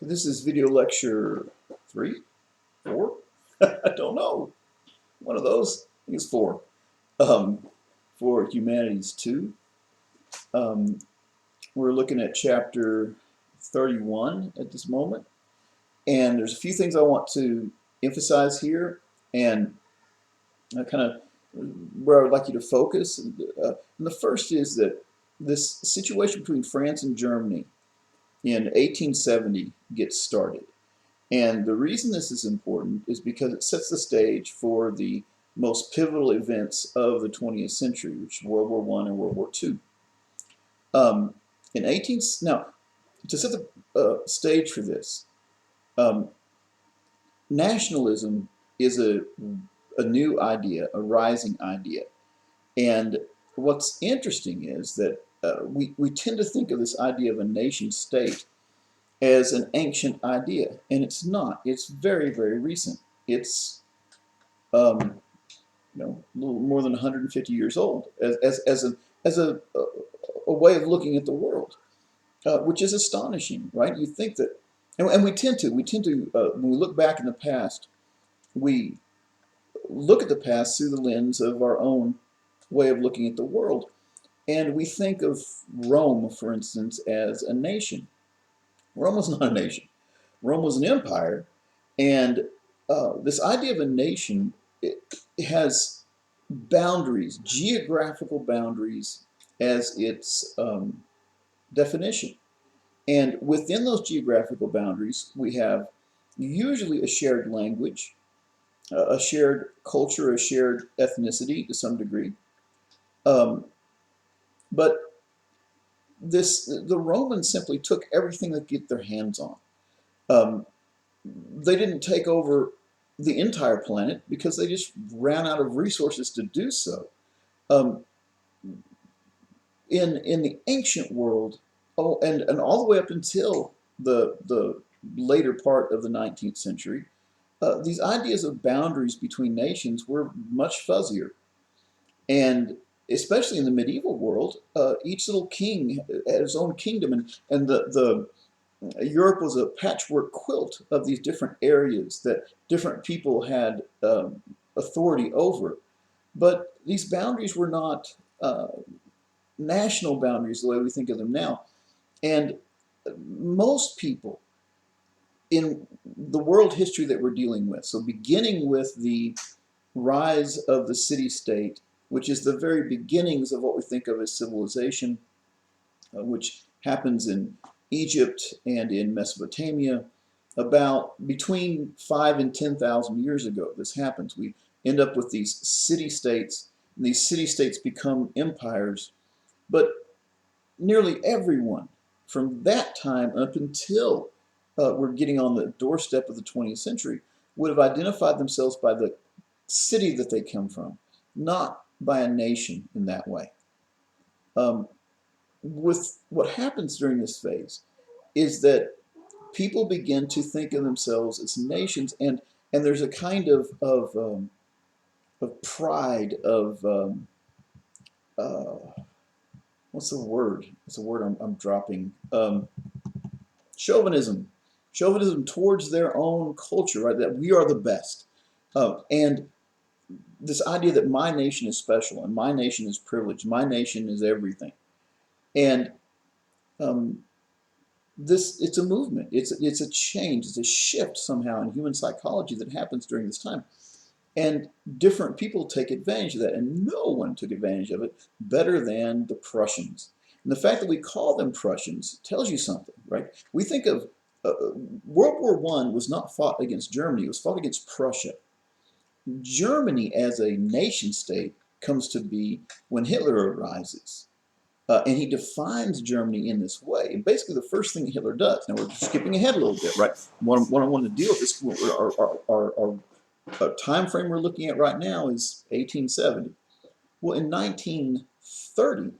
This is video lecture 3, 4? I don't know. One of those. I think it's 4. Um, for Humanities 2. Um, we're looking at chapter 31 at this moment. And there's a few things I want to emphasize here and kind of where I would like you to focus. And the first is that this situation between France and Germany in 1870 gets started. And the reason this is important is because it sets the stage for the most pivotal events of the 20th century, which is World War I and World War II. In 18, now, to set the stage for this, um, nationalism is a new idea, a rising idea. And what's interesting is that we tend to think of this idea of a nation state as an ancient idea, and it's not. It's very, very recent. It's um, a little more than 150 years old as a way of looking at the world, which is astonishing, right? You think that, and we tend to when we look back in the past, we look at the past through the lens of our own way of looking at the world, and we think of Rome, for instance, as a nation. Rome was not a nation. Rome was an empire, and this idea of a nation it has boundaries, geographical boundaries, as its definition. And within those geographical boundaries, we have usually a shared language, a shared culture, a shared ethnicity to some degree. Um, but the Romans simply took everything they could get their hands on. Um, they didn't take over the entire planet because they just ran out of resources to do so. Um, in the ancient world, and all the way up until the later part of the 19th century, these ideas of boundaries between nations were much fuzzier. And especially in the medieval world, each little king had his own kingdom, and the Europe was a patchwork quilt of these different areas that different people had authority over. But these boundaries were not national boundaries the way we think of them now. And most people in the world history that we're dealing with, so beginning with the rise of the city state, which is the very beginnings of what we think of as civilization, which happens in Egypt and in Mesopotamia, about between 5 and 10,000 years ago. This happens. We end up with these city states, and these city states become empires. But nearly everyone from that time up until we're getting on the doorstep of the 20th century would have identified themselves by the city that they come from, not by a nation in that way. Um, with what happens during this phase is that people begin to think of themselves as nations, and there's a kind of pride of uh, what's the word? It's a word I'm dropping. Chauvinism, chauvinism towards their own culture, right? That we are the best, and this idea that my nation is special and my nation is privileged, my nation is everything, and um, this it's a movement, it's a change, it's a shift somehow in human psychology that happens during this time, and different people take advantage of that, and no one took advantage of it better than the Prussians. And the fact that we call them Prussians tells you something, right? We think of World War I was not fought against Germany, it was fought against Prussia. Germany as a nation state comes to be when Hitler arises. And he defines Germany in this way. And basically, the first thing Hitler does, now we're skipping ahead a little bit, right? What I want to deal with is our time frame we're looking at right now is 1870. Well, in 1930,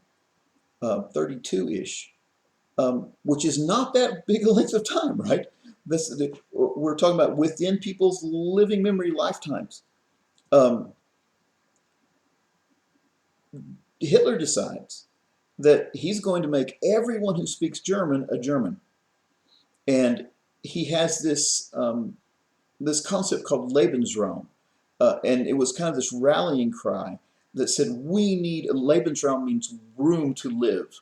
32-ish, which is not that big a length of time, right? We're talking about within people's living memory lifetimes. Um, Hitler decides that he's going to make everyone who speaks German a German. And he has this concept called Lebensraum, and it was kind of this rallying cry that said we need Lebensraum means room to live.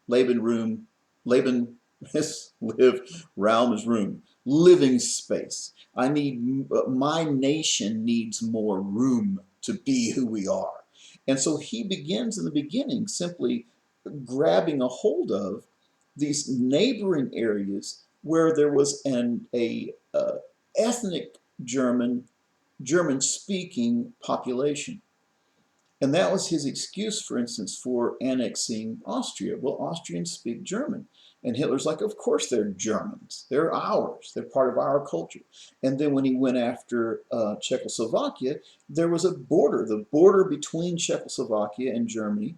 Leben room, Leben is live, Raum is room, living space. I need my nation needs more room to be who we are, and so he begins in the beginning simply grabbing a hold of these neighboring areas where there was a ethnic German speaking population. And that was his excuse, for instance, for annexing Austria. Well, Austrians speak German. And Hitler's like, of course they're Germans. They're ours. They're part of our culture. And then when he went after Czechoslovakia, there was a border. The border between Czechoslovakia and Germany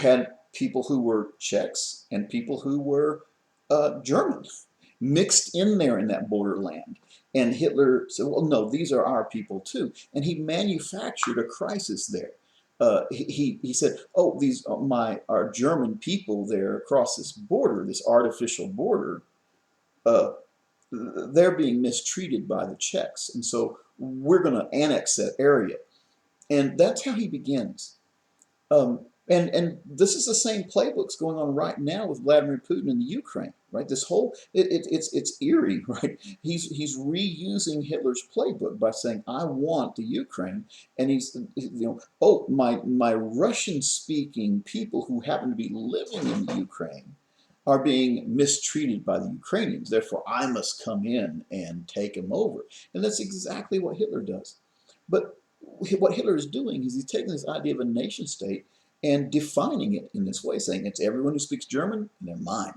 had people who were Czechs and people who were Germans mixed in there in that borderland. And Hitler said, well, no, these are our people too. And he manufactured a crisis there. He said, oh, these are our German people there across this border, this artificial border, uh, they're being mistreated by the Czechs. And so we're going to annex that area. And that's how he begins. And this is the same playbooks going on right now with Vladimir Putin in the Ukraine, right? This whole it's eerie, right? He's reusing Hitler's playbook by saying, "I want the Ukraine," and he's oh my Russian speaking people who happen to be living in the Ukraine are being mistreated by the Ukrainians. Therefore, I must come in and take them over, and that's exactly what Hitler does. But what Hitler is doing is he's taking this idea of a nation state and defining it in this way, saying it's everyone who speaks German and they're mine.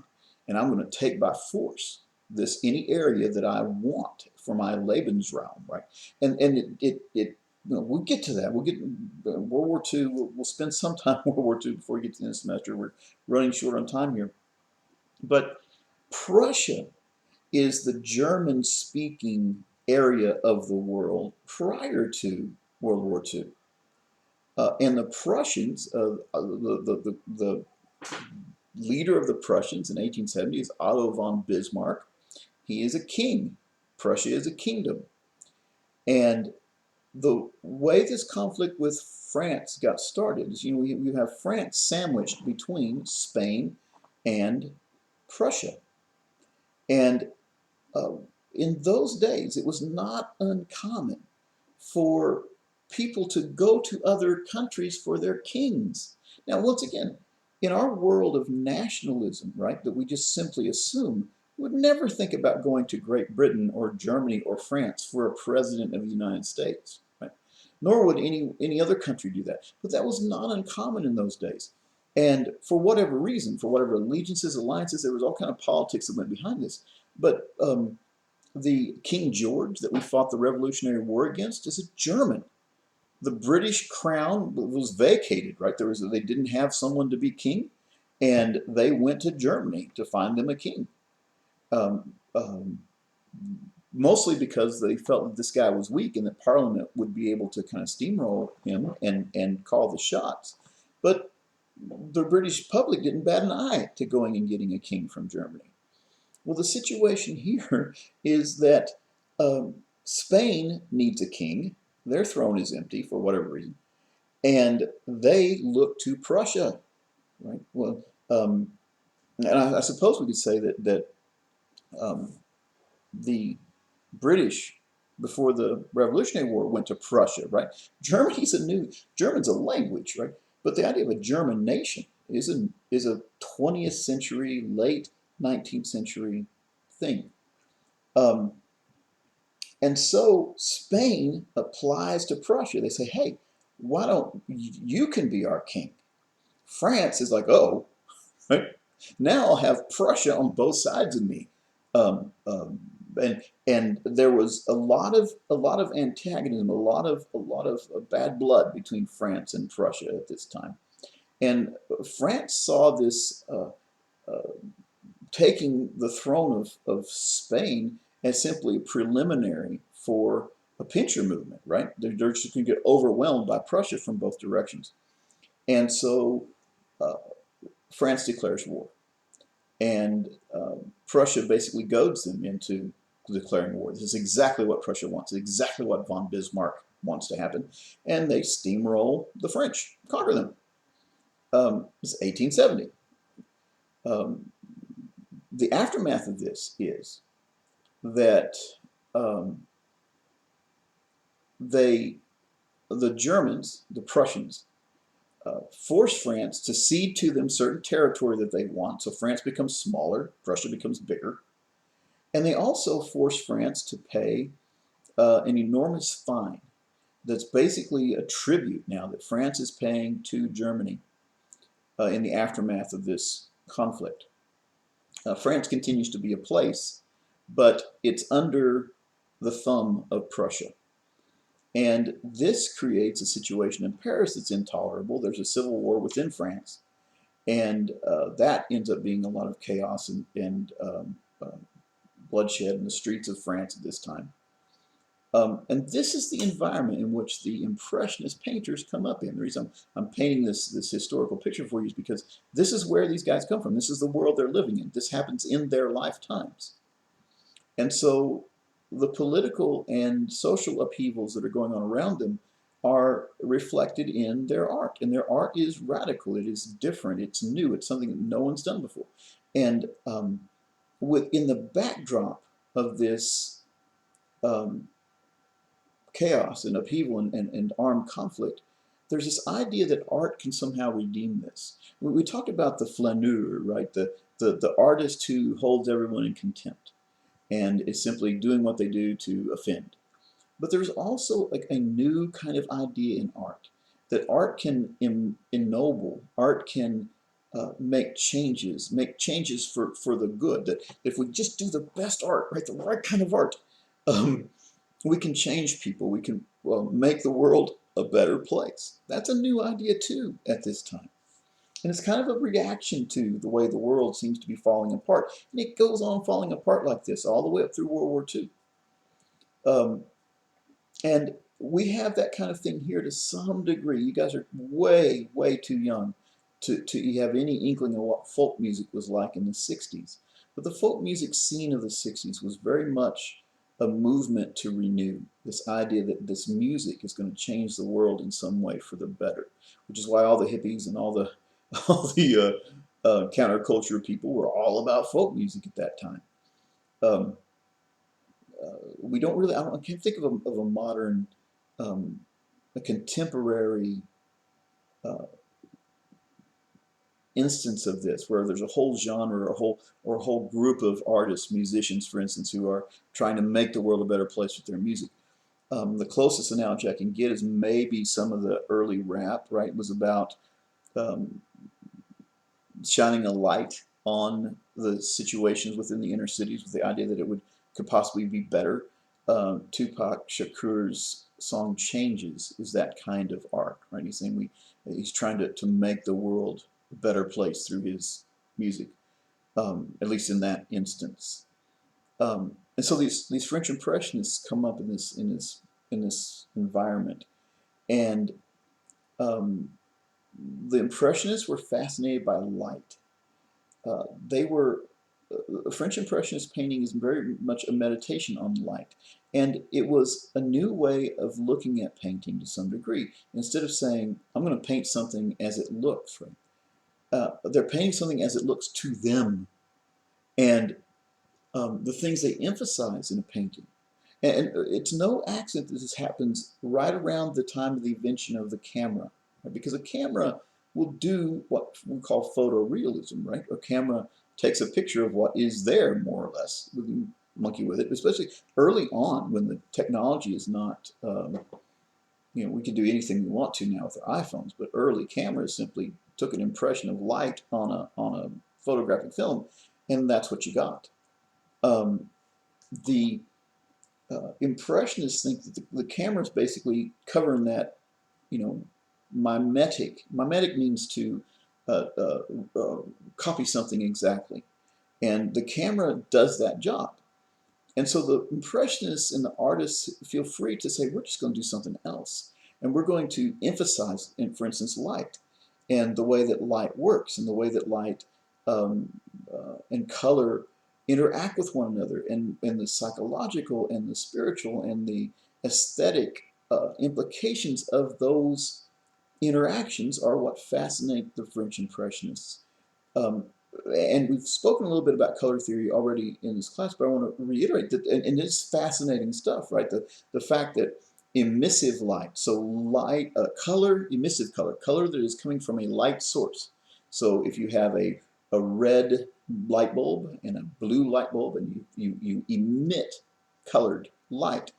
And I'm going to take by force this any area that I want for my Lebensraum, right? And we'll get to that. We'll get World War II. We'll spend some time in World War II before we get to the end of the semester. We're running short on time here. But Prussia is the German-speaking area of the world prior to World War II. And the Prussians, the leader of the Prussians in 1870 is Otto von Bismarck. He is a king. Prussia is a kingdom. And the way this conflict with France got started is, you have France sandwiched between Spain and Prussia. And in those days, it was not uncommon for people to go to other countries for their kings. Now, once again, in our world of nationalism, right, that we just simply assume, we would never think about going to Great Britain or Germany or France for a president of the United States, right? Nor would any other country do that. But that was not uncommon in those days. And for whatever reason, for whatever allegiances, alliances, there was all kind of politics that went behind this. But the King George that we fought the Revolutionary War against is a German. The British crown was vacated, right? They didn't have someone to be king, and they went to Germany to find them a king. Um, um, Mostly because they felt that this guy was weak and that Parliament would be able to kind of steamroll him and call the shots. But the British public didn't bat an eye to going and getting a king from Germany. Well, the situation here is that Spain needs a king. Their throne is empty for whatever reason. And they look to Prussia, right? Well, and I suppose we could say that the British, before the Revolutionary War, went to Prussia, right? German's a language, right? But the idea of a German nation is a 20th century, late 19th century thing. Um, and so Spain applies to Prussia. They say, hey, why don't you can be our king? France is like, oh, right? Now I'll have Prussia on both sides of me. Um, um, and there was a lot of antagonism, a lot of bad blood between France and Prussia at this time. And France saw this uh, taking the throne of Spain as simply a preliminary for a pincher movement, right? They're just going to get overwhelmed by Prussia from both directions. And so uh, France declares war. And Prussia basically goads them into declaring war. This is exactly what Prussia wants, exactly what von Bismarck wants to happen. And they steamroll the French, conquer them. It's 1870. Um, the aftermath of this is that um, they, the Germans, the Prussians, force France to cede to them certain territory that they want. So France becomes smaller, Prussia becomes bigger. And they also force France to pay an enormous fine that's basically a tribute now that France is paying to Germany in the aftermath of this conflict. France continues to be a place, but it's under the thumb of Prussia. And this creates a situation in Paris that's intolerable. There's a civil war within France, and that ends up being a lot of chaos and bloodshed in the streets of France at this time. And this is the environment in which the Impressionist painters come up in. The reason I'm painting this historical picture for you is because this is where these guys come from. This is the world they're living in. This happens in their lifetimes. And so the political and social upheavals that are going on around them are reflected in their art. And their art is radical. It is different. It's new. It's something that no one's done before. And within the backdrop of this chaos and upheaval and armed conflict, there's this idea that art can somehow redeem this. We talked about the flaneur, right? The artist who holds everyone in contempt and is simply doing what they do to offend. But there's also like a new kind of idea in art, that art can ennoble, art can make changes for the good. That if we just do the best art, right, the right kind of art, we can change people. We can make the world a better place. That's a new idea too at this time. And it's kind of a reaction to the way the world seems to be falling apart. And it goes on falling apart like this all the way up through World War II. And we have that kind of thing here to some degree. You guys are way, way too young to have any inkling of what folk music was like in the 60s. But the folk music scene of the 60s was very much a movement to renew this idea that this music is going to change the world in some way for the better, which is why all the hippies and all the counterculture people were all about folk music at that time. We don't really, I can't think of a modern, a contemporary instance of this where there's a whole genre or a whole group of artists, musicians, for instance, who are trying to make the world a better place with their music. The closest analogy I can get is maybe some of the early rap, right? It was about shining a light on the situations within the inner cities with the idea that it could possibly be better. Tupac Shakur's song Changes is that kind of art, right? He's saying he's trying to make the world a better place through his music, at least in that instance. And so these French Impressionists come up in this environment, and the Impressionists were fascinated by light. They were French Impressionist painting is very much a meditation on light, and it was a new way of looking at painting to some degree. Instead of saying, "I'm going to paint something as it looks," right? They're painting something as it looks to them, and the things they emphasize in a painting. And it's no accident that this happens right around the time of the invention of the camera, right? Because a camera will do what we call photorealism, right? A camera takes a picture of what is there, more or less. We can monkey with it, especially early on when the technology is not, we can do anything we want to now with our iPhones, but early cameras simply took an impression of light on a photographic film, and that's what you got. The Impressionists think that the camera is basically covering that, mimetic. Mimetic means to copy something exactly, and the camera does that job. And so the Impressionists and the artists feel free to say, we're just going to do something else, and we're going to emphasize, for instance, light, and the way that light works, and the way that light and color interact with one another, and the psychological and the spiritual and the aesthetic implications of those interactions are what fascinate the French Impressionists. Um, and we've spoken a little bit about color theory already in this class, but I want to reiterate that, and it's fascinating stuff, right? The fact that emissive light, so light, color, emissive color, color that is coming from a light source. So if you have a red light bulb and a blue light bulb, and you emit colored light,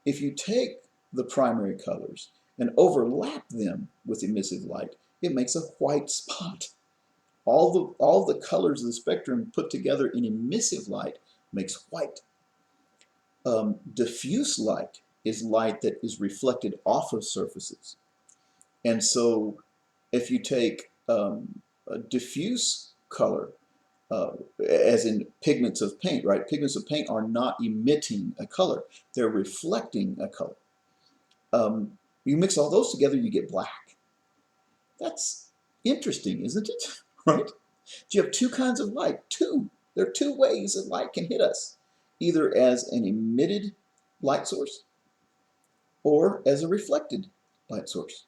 if you take the primary colors and overlap them with emissive light, it makes a white spot. All the colors of the spectrum put together in emissive light makes white. Diffuse light is light that is reflected off of surfaces. And so if you take a diffuse color, as in pigments of paint, right? Pigments of paint are not emitting a color, they're reflecting a color. You mix all those together, you get black. That's interesting, isn't it? Right? You have two kinds of light. Two. There are two ways that light can hit us, either as an emitted light source or as a reflected light source.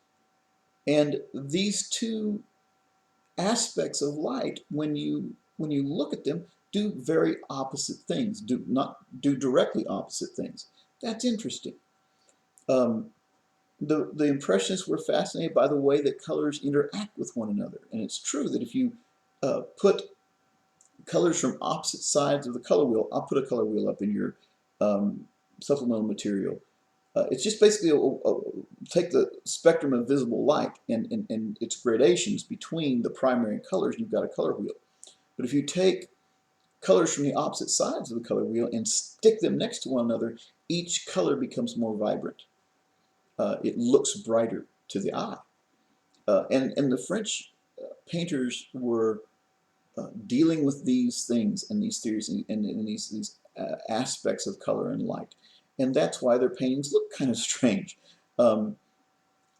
And these two aspects of light, when you look at them, do very opposite things. Do directly opposite things. That's interesting. Um, the Impressionists were fascinated by the way that colors interact with one another, and it's true that if you put colors from opposite sides of the color wheel. I'll put a color wheel up in your supplemental material. It's just basically take the spectrum of visible light and its gradations between the primary colors, and you've got a color wheel. But if you take colors from the opposite sides of the color wheel and stick them next to one another, each color becomes more vibrant. It looks brighter to the eye. And the French painters were dealing with these things and these theories and these aspects of color and light. And that's why their paintings look kind of strange. Um,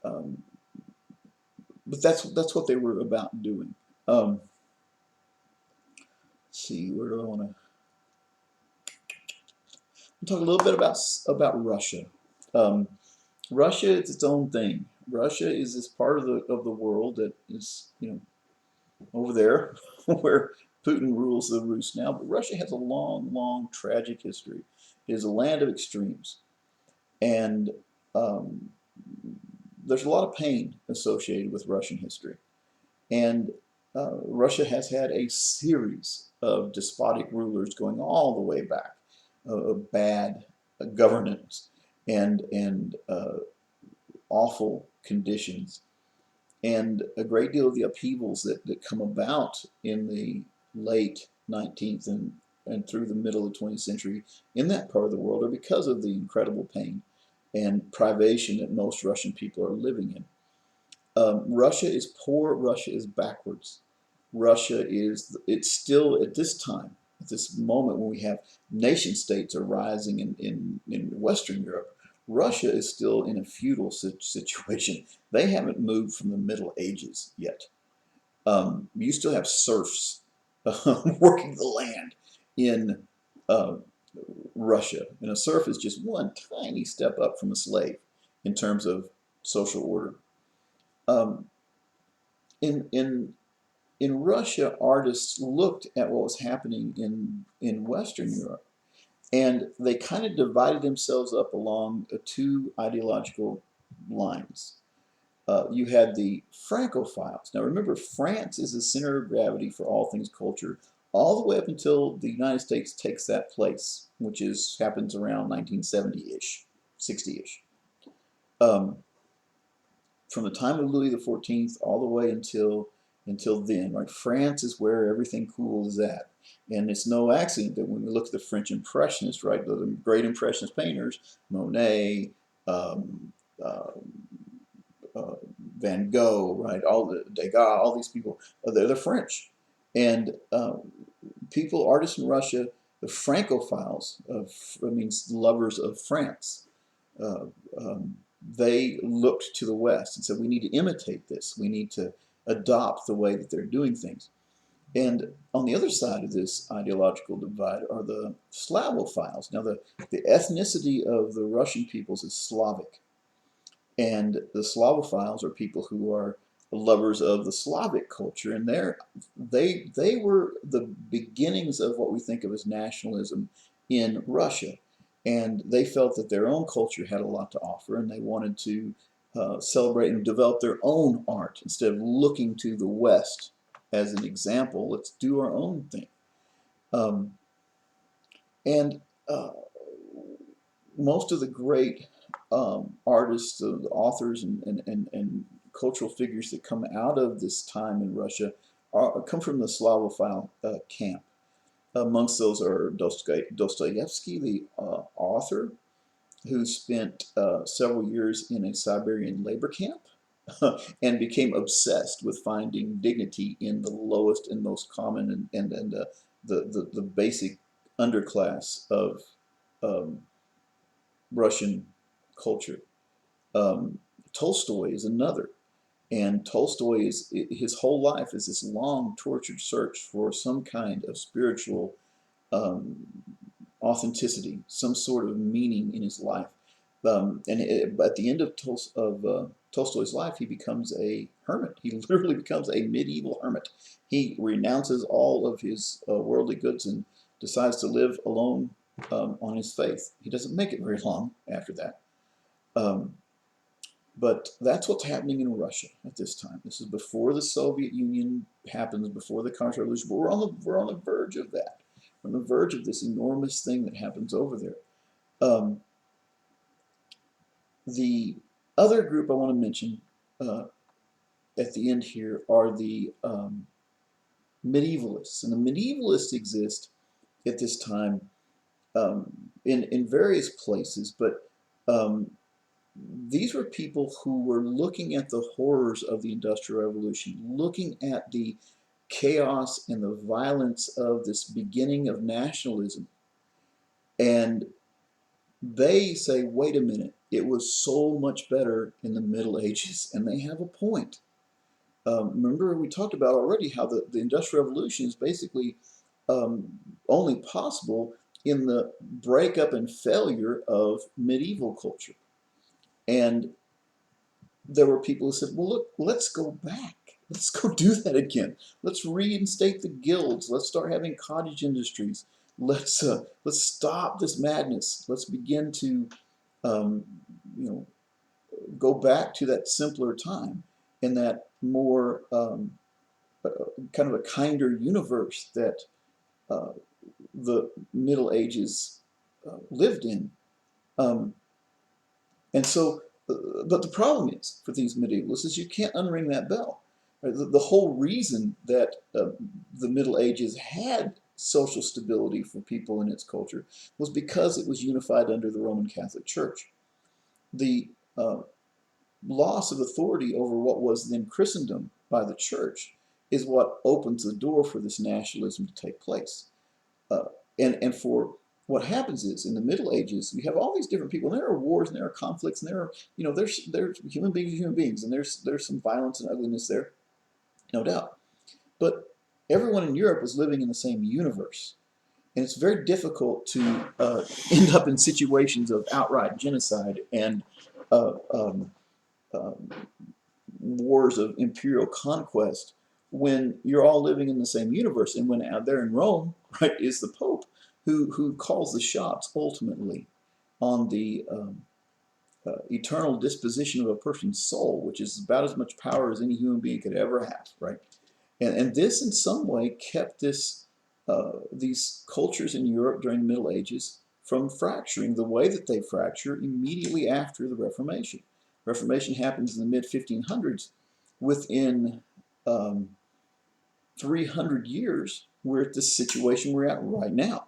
um, but that's what they were about doing. Let's see, where do I want to talk a little bit about Russia? Um, Russia is its own thing. Russia is this part of the world that is, over there where Putin rules the roost now. But Russia has a long, long, tragic history. It is a land of extremes. And um, there's a lot of pain associated with Russian history. And Russia has had a series of despotic rulers going all the way back, bad governance and awful conditions, and a great deal of the upheavals that come about in the late 19th and through the middle of the 20th century in that part of the world are because of the incredible pain and privation that most Russian people are living in. Russia is poor, Russia is backwards. It's still at this time, at this moment when we have nation states arising in Western Europe, Russia is still in a feudal situation. They haven't moved from the Middle Ages yet. You still have serfs working the land in uh, Russia. And a serf is just one tiny step up from a slave in terms of social order. Um, in, in, in Russia, artists looked at what was happening in Western Europe, and they kind of divided themselves up along two ideological lines. You had the Francophiles. Now remember, France is the center of gravity for all things culture, all the way up until the United States takes that place, which happens around 1970-ish, 60-ish. Um, from the time of Louis XIV all the way until then, right? France is where everything cool is at. And it's no accident that when we look at the French Impressionists, right, the great Impressionist painters, Monet, um, uh, uh, Van Gogh, right, Degas, all these people, they're French. And artists in Russia, the Francophiles, means lovers of France, uh, um, they looked to the West and said, we need to imitate this. We need to adopt the way that they're doing things. And on the other side of this ideological divide are the Slavophiles. Now, the ethnicity of the Russian peoples is Slavic, and the Slavophiles are people who are lovers of the Slavic culture, and they were the beginnings of what we think of as nationalism in Russia, and they felt that their own culture had a lot to offer, and they wanted to celebrate and develop their own art instead of looking to the West as an example. Let's do our own thing. Um, and Most of the great artists, the authors, and cultural figures that come out of this time in Russia come from the Slavophile camp. Amongst those are Dostoevsky, the author, who spent several years in a Siberian labor camp and became obsessed with finding dignity in the lowest and most common and the basic underclass of um, Russian culture. Um, Tolstoy is another, and Tolstoy is his whole life is this long, tortured search for some kind of spiritual um, authenticity, some sort of meaning in his life. At the end of Tolstoy's life, he becomes a hermit. He literally becomes a medieval hermit. He renounces all of his worldly goods and decides to live alone on his faith. He doesn't make it very long after that. Um, but that's what's happening in Russia at this time. This is before the Soviet Union happens, before the Cultural Revolution. But we're on the verge of that. We're on the verge of this enormous thing that happens over there. Um, the other group I want to mention uh, at the end here are the medievalists, and the medievalists exist at this time um, in various places, but um, these were people who were looking at the horrors of the Industrial Revolution, looking at the chaos and the violence of this beginning of nationalism. And they say, wait a minute, it was so much better in the Middle Ages. And they have a point. Remember, we talked about already how the Industrial Revolution is basically um, only possible in the breakup and failure of medieval culture. And there were people who said, well, look, let's go back. Let's go do that again. Let's reinstate the guilds. Let's start having cottage industries. Let's stop this madness. Let's begin to, um, you know, go back to that simpler time and that more kind of a kinder universe that uh, the Middle Ages lived in. Um, And so, but the problem is for these medievalists is you can't unring that bell. Right? The whole reason that the Middle Ages had social stability for people in its culture was because it was unified under the Roman Catholic Church. The loss of authority over what was then Christendom by the church is what opens the door for this nationalism to take place. Uh, and for what happens is in the Middle Ages, we have all these different people, and there are wars and there are conflicts, and there are, there's human beings, and there's some violence and ugliness there, no doubt. But everyone in Europe was living in the same universe, and it's very difficult to end up in situations of outright genocide and uh, um, um, wars of imperial conquest when you're all living in the same universe, and when out there in Rome, right, is the Pope who calls the shots ultimately on the eternal disposition of a person's soul, which is about as much power as any human being could ever have, right? And this, in some way, kept these cultures in Europe during the Middle Ages from fracturing the way that they fracture immediately after the Reformation. Reformation happens in the mid 1500s. Within 300 years, we're at this situation we're at right now.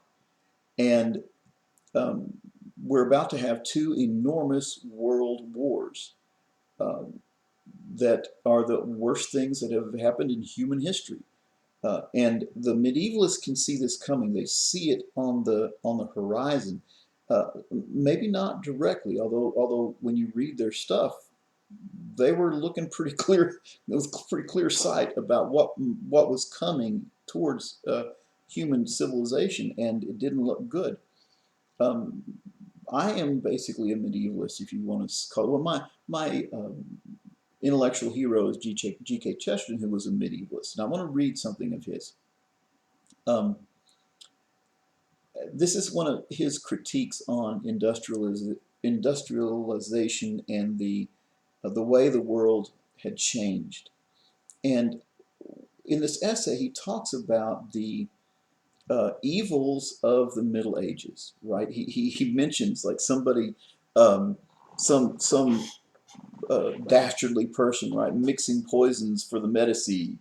And um, we're about to have two enormous world wars um, that are the worst things that have happened in human history. And the medievalists can see this coming. They see it on the horizon. Maybe not directly, although when you read their stuff, they were looking pretty clear. It was pretty clear sight about what was coming towards human civilization, and it didn't look good. Um, I am basically a medievalist, if you want to call it. Well, my intellectual hero is G.K. Chesterton, who was a medievalist, and I want to read something of his. Um, this is one of his critiques on industrialization and the way the world had changed. And in this essay, he talks about the evils of the Middle Ages, right? He mentions like somebody, um, some dastardly person, right, mixing poisons for the Medici,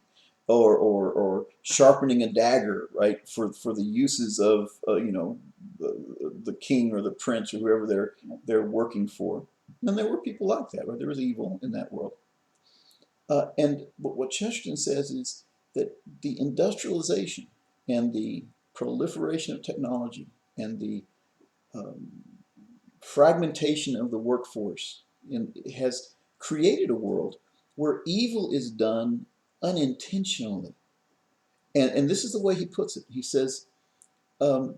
or sharpening a dagger, right, for the uses of the king or the prince or whoever they're working for. And there were people like that, right? There was evil in that world. And what Chesterton says is that the industrialization and the proliferation of technology and the um, fragmentation of the workforce has created a world where evil is done unintentionally. And this is the way he puts it. He says, um,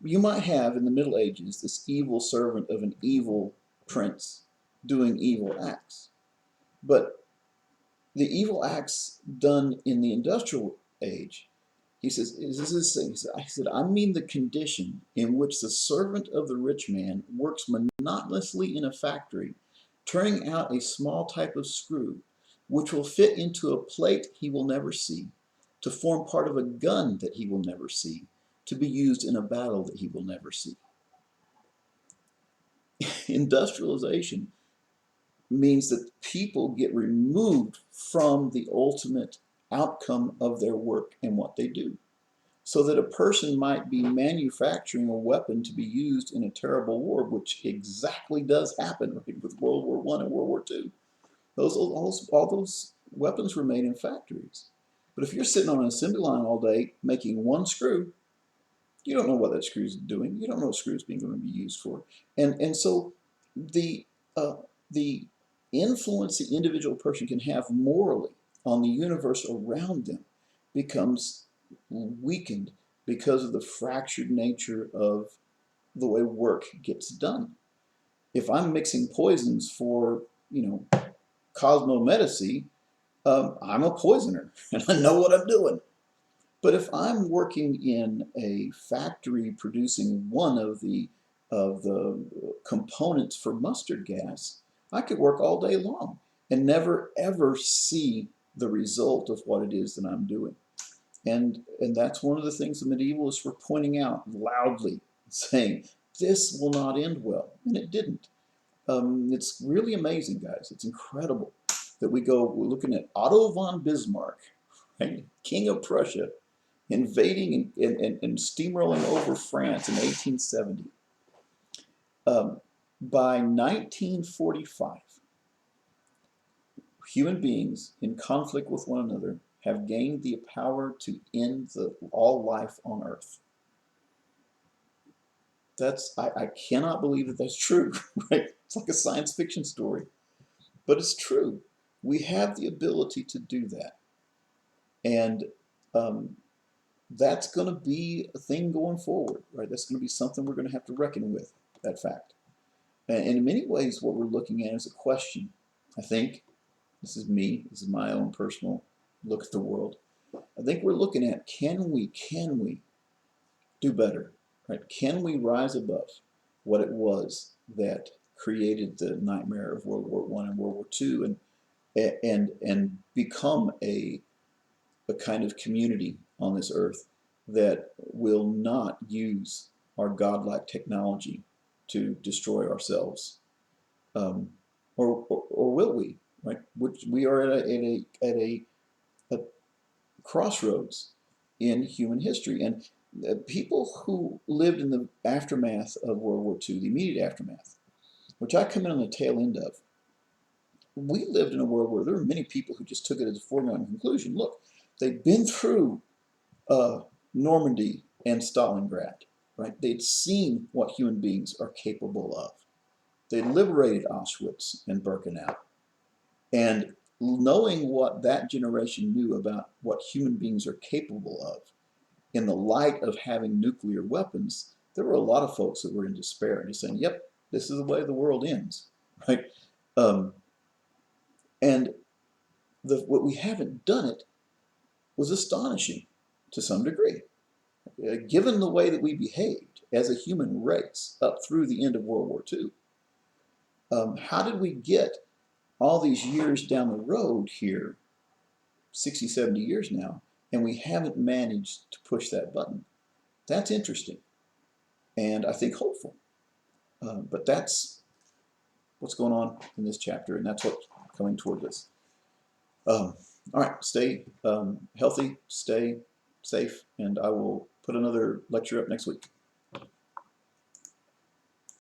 you might have in the Middle Ages this evil servant of an evil prince doing evil acts. But the evil acts done in the industrial age, he says, this is his thing. He said, I mean the condition in which the servant of the rich man works monotonously in a factory, turning out a small type of screw, which will fit into a plate he will never see, to form part of a gun that he will never see, to be used in a battle that he will never see. Industrialization means that people get removed from the ultimate outcome of their work and what they do. So that a person might be manufacturing a weapon to be used in a terrible war, which exactly does happen, right, with World War I and World War II. All those weapons were made in factories. But if you're sitting on an assembly line all day making one screw, you don't know what that screw is doing. You don't know what screw is being going to be used for. And so the uh, the influence the individual person can have morally on the universe around them becomes weakened because of the fractured nature of the way work gets done. If I'm mixing poisons for, Cosmo Medici, I'm a poisoner and I know what I'm doing. But if I'm working in a factory producing one of the components for mustard gas, I could work all day long and never ever see the result of what it is that I'm doing. And that's one of the things the medievalists were pointing out loudly, saying, this will not end well. And it didn't. It's really amazing, guys. It's incredible that we're looking at Otto von Bismarck, right? King of Prussia, invading and steamrolling over France in 1870. By 1945, human beings in conflict with one another have gained the power to end all life on Earth. I cannot believe that that's true, right? It's like a science fiction story, but it's true. We have the ability to do that, and um, that's going to be a thing going forward, right? That's going to be something we're going to have to reckon with, that fact. And in many ways, what we're looking at is a question. I think this is my own personal look at the world. I think we're looking at, can we do better, right? Can we rise above what it was that created the nightmare of World War I and World War II, and become a kind of community on this earth that will not use our godlike technology to destroy ourselves, um, or will we? Right? Which we are at a crossroads in human history, and people who lived in the aftermath of World War II, the immediate aftermath, which I come in on the tail end of. We lived in a world where there were many people who just took it as a foregone conclusion. Look, they'd been through uh, Normandy and Stalingrad, right? They'd seen what human beings are capable of. They liberated Auschwitz and Birkenau. And knowing what that generation knew about what human beings are capable of in the light of having nuclear weapons, there were a lot of folks that were in despair and just saying, yep, this is the way the world ends, right? Um, and what we haven't done it was astonishing to some degree. Given the way that we behaved as a human race up through the end of World War II, how did we get all these years down the road here, 60, 70 years now, and we haven't managed to push that button? That's interesting and I think hopeful. But that's what's going on in this chapter, and that's what's coming toward us. All right, stay healthy, stay safe, and I will put another lecture up next week.